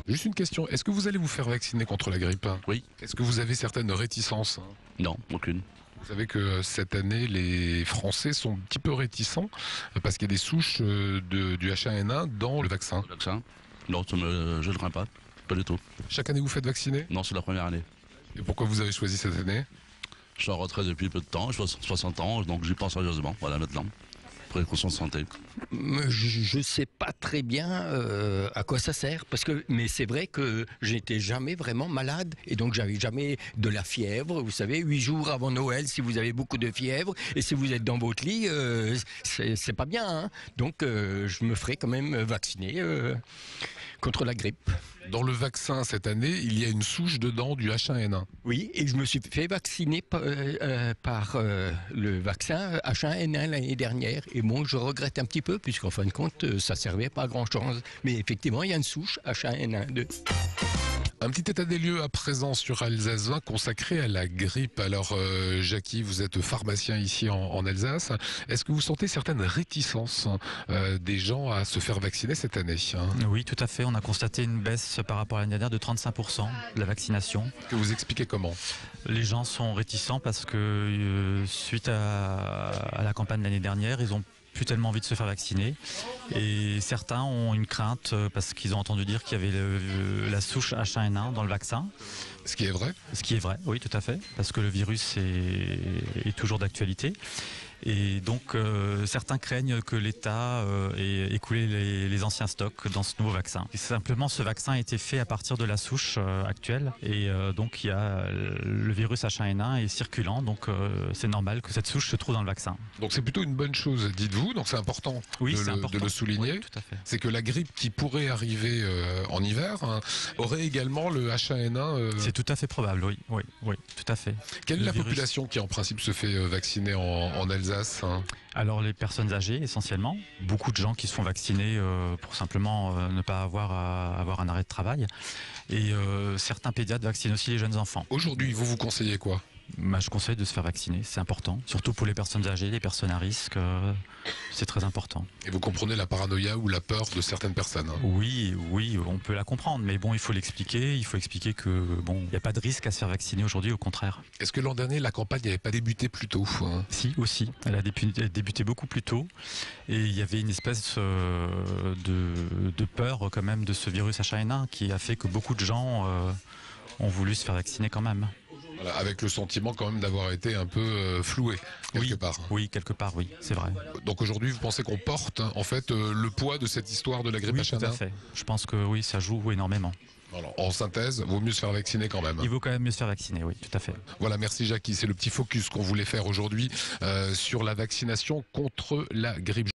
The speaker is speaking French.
Juste une question, est-ce que vous allez vous faire vacciner contre la grippe? Oui. Est-ce que vous avez certaines réticences? Non, aucune. Vous savez que cette année, les Français sont un petit peu réticents parce qu'il y a des souches du H1N1 dans le vaccin. Le vaccin? Non, je ne crains pas. Pas du tout. Chaque année, vous faites vacciner? Non, c'est la première année. Et pourquoi vous avez choisi cette année? Je suis en retraite depuis peu de temps, je suis 60 ans, donc j'y pense sérieusement, voilà, maintenant. Précaution de santé. Je ne sais pas très bien à quoi ça sert, mais c'est vrai que j'étais jamais vraiment malade et donc j'avais jamais de la fièvre. Vous savez, 8 jours avant Noël, si vous avez beaucoup de fièvre et si vous êtes dans votre lit, c'est pas bien. Hein. Donc je me ferai quand même vacciner contre la grippe. Dans le vaccin cette année, il y a une souche dedans du H1N1. Oui, et je me suis fait vacciner par le vaccin H1N1 l'année dernière. Et bon, je regrette un petit peu, puisqu'en fin de compte, ça servait pas à grand-chose. Mais effectivement, il y a une souche H1N1. Un petit état des lieux à présent sur Alsace 20 consacré à la grippe. Alors, Jackie, vous êtes pharmacien ici en Alsace. Est-ce que vous sentez certaines réticences des gens à se faire vacciner cette année? Oui, tout à fait. On a constaté une baisse par rapport à l'année dernière de 35% de la vaccination. Que vous expliquez comment? Les gens sont réticents parce que suite à la campagne de l'année dernière, ils ont plus tellement envie de se faire vacciner et certains ont une crainte parce qu'ils ont entendu dire qu'il y avait la souche H1N1 dans le vaccin. Ce qui est vrai? Ce qui est vrai, oui, tout à fait, parce que le virus est toujours d'actualité. Et donc certains craignent que l'État ait écoulé les anciens stocks dans ce nouveau vaccin. Et simplement, ce vaccin a été fait à partir de la souche actuelle et donc il y a le virus H1N1 est circulant, donc c'est normal que cette souche se trouve dans le vaccin. Donc c'est plutôt une bonne chose, dites-vous, donc c'est important, oui, de le souligner. Oui, tout à fait. C'est que la grippe qui pourrait arriver en hiver aurait également le H1N1. C'est tout à fait probable, oui, tout à fait. Quelle est la population qui en principe se fait vacciner en Alsace? Alors les personnes âgées essentiellement, beaucoup de gens qui se font vacciner pour simplement ne pas avoir à avoir un arrêt de travail et certains pédiatres vaccinent aussi les jeunes enfants. Aujourd'hui, vous conseillez quoi? Je conseille de se faire vacciner, c'est important, surtout pour les personnes âgées, les personnes à risque, c'est très important. Et vous comprenez la paranoïa ou la peur de certaines personnes? Oui, on peut la comprendre, mais bon, il faut expliquer que bon, il n'y a pas de risque à se faire vacciner aujourd'hui, au contraire. Est-ce que l'an dernier, la campagne n'avait pas débuté plus tôt? Si, aussi, elle a débuté beaucoup plus tôt, et il y avait une espèce de peur quand même de ce virus H1N1 qui a fait que beaucoup de gens ont voulu se faire vacciner quand même. Voilà, avec le sentiment quand même d'avoir été un peu floué quelque part. Oui, quelque part, oui, c'est vrai. Donc aujourd'hui, vous pensez qu'on porte en fait le poids de cette histoire de la grippe H1N1? Tout à fait. Je pense que oui, ça joue énormément. Alors, en synthèse, vaut mieux se faire vacciner quand même. Il vaut quand même mieux se faire vacciner, oui, tout à fait. Voilà, merci Jackie. C'est le petit focus qu'on voulait faire aujourd'hui sur la vaccination contre la grippe.